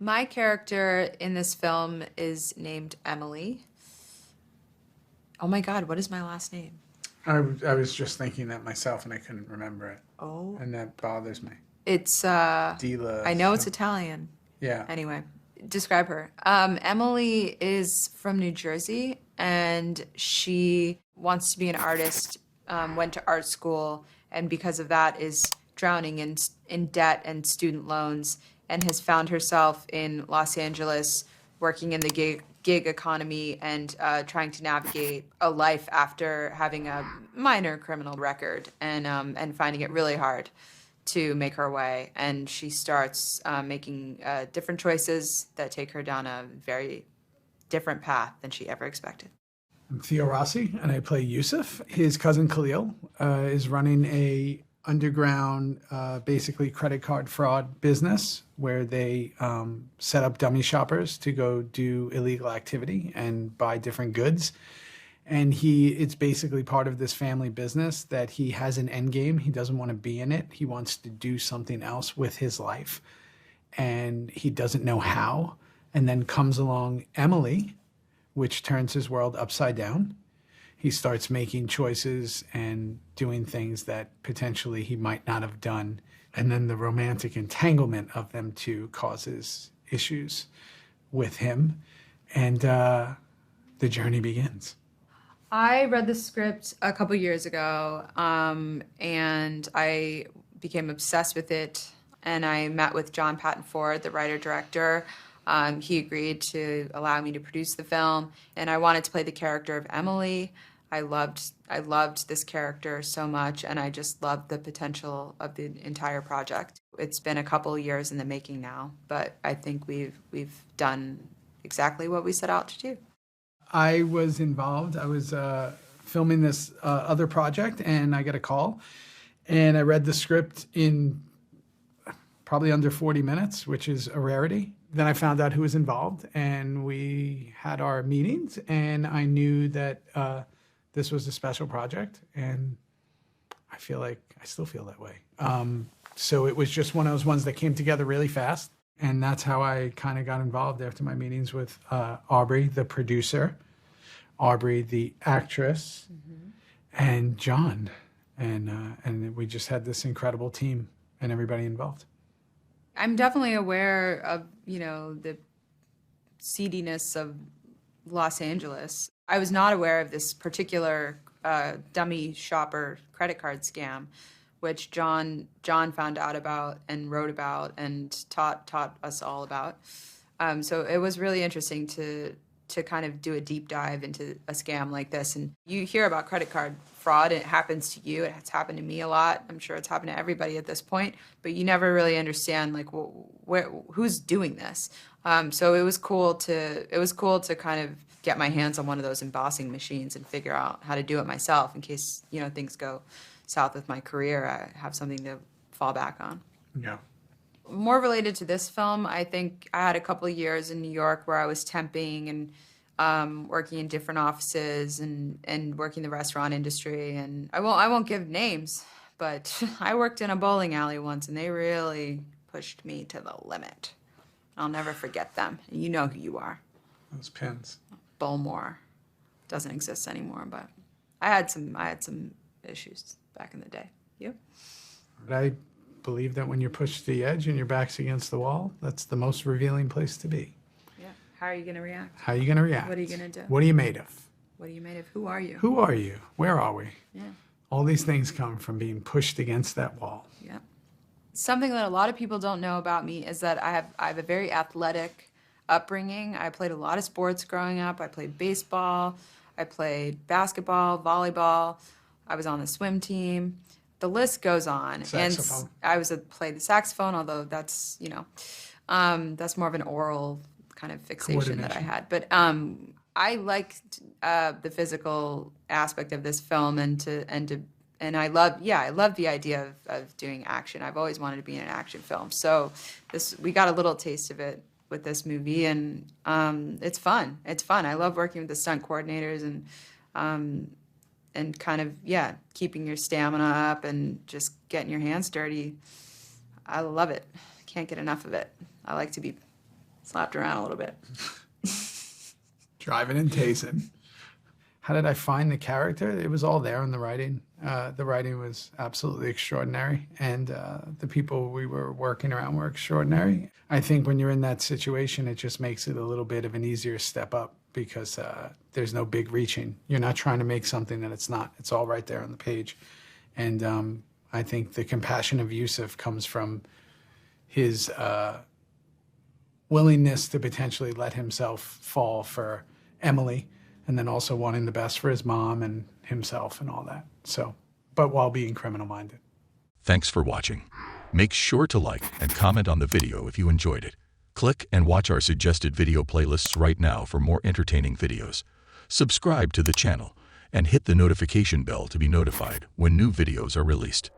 My character in this film is named Emily. Oh my God, what is my last name? I was just thinking that myself and I couldn't remember it. Oh. And that bothers me. It's, Dila. I know it's Italian. Yeah. Anyway, describe her. Emily is from New Jersey, and she wants to be an artist, went to art school, and because of that is drowning in debt and student loans, and has found herself in Los Angeles working in the gig economy and trying to navigate a life after having a minor criminal record, and finding it really hard to make her way. And she starts making different choices that take her down a very different path than she ever expected. I'm Theo Rossi, and I play Youcef. His cousin Khalil is running a underground, basically credit card fraud business where they set up dummy shoppers to go do illegal activity and buy different goods. And it's basically part of this family business that he has an end game. He doesn't want to be in it. He wants to do something else with his life. And he doesn't know how. And then comes along Emily, which turns his world upside down. He starts making choices and doing things that potentially he might not have done. And then the romantic entanglement of them two causes issues with him. And the journey begins. I read the script a couple years ago, and I became obsessed with it. And I met with John Patton Ford, the writer-director. He agreed to allow me to produce the film, and I wanted to play the character of Emily. I loved this character so much, and I just loved the potential of the entire project. It's been a couple years in the making now, but I think we've done exactly what we set out to do. I was involved. I was filming this other project, and I got a call, and I read the script in probably under 40 minutes, which is a rarity. Then I found out who was involved, and we had our meetings, and I knew that this was a special project, and I still feel that way. So it was just one of those ones that came together really fast, and that's how I kind of got involved after my meetings with Aubrey, the producer, Aubrey, the actress, and John. And we just had this incredible team and everybody involved. I'm definitely aware of, the seediness of Los Angeles. I was not aware of this particular dummy shopper credit card scam, which John found out about and wrote about and taught us all about. So it was really interesting to kind of do a deep dive into a scam like this. And you hear about credit card fraud, and it happens to you. It's happened to me a lot. I'm sure it's happened to everybody at this point, but you never really understand who's doing this. So it was cool to kind of get my hands on one of those embossing machines and figure out how to do it myself in case, things go south with my career. I have something to fall back on. Yeah. More related to this film, I think I had a couple of years in New York where I was temping and working in different offices and working the restaurant industry. And I won't give names, but I worked in a bowling alley once, and they really pushed me to the limit. I'll never forget them. You know who you are. Those pins. Bowlmore doesn't exist anymore, but I had some issues back in the day. You? I believe that when you're pushed to the edge and your back's against the wall, that's the most revealing place to be. Yeah. How are you going to react? How are you going to react? What are you going to do? What are you made of? What are you made of? Who are you? Who are you? Where are we? Yeah. All these things come from being pushed against that wall. Yeah. Something that a lot of people don't know about me is that I have a very athletic upbringing. I played a lot of sports growing up. I played baseball. I played basketball, volleyball. I was on the swim team. The list goes on. Saxophone. And I played the saxophone, although that's, that's more of an oral kind of fixation that I had. But I liked the physical aspect of this film, and I love the idea of doing action. I've always wanted to be in an action film. So we got a little taste of it with this movie, and it's fun. It's fun. I love working with the stunt coordinators and kind of, keeping your stamina up and just getting your hands dirty. I love it. Can't get enough of it. I like to be slapped around a little bit. Driving and tasing. How did I find the character? It was all there in the writing. The writing was absolutely extraordinary, and the people we were working around were extraordinary. I think when you're in that situation, it just makes it a little bit of an easier step up because there's no big reaching. You're not trying to make something that it's not. It's all right there on the page. And I think the compassion of Youcef comes from his willingness to potentially let himself fall for Emily, and then also wanting the best for his mom and himself and all that. So, but while being criminal-minded. Thanks for watching. Make sure to like and comment on the video if you enjoyed it. Click and watch our suggested video playlists right now for more entertaining videos. Subscribe to the channel and hit the notification bell to be notified when new videos are released.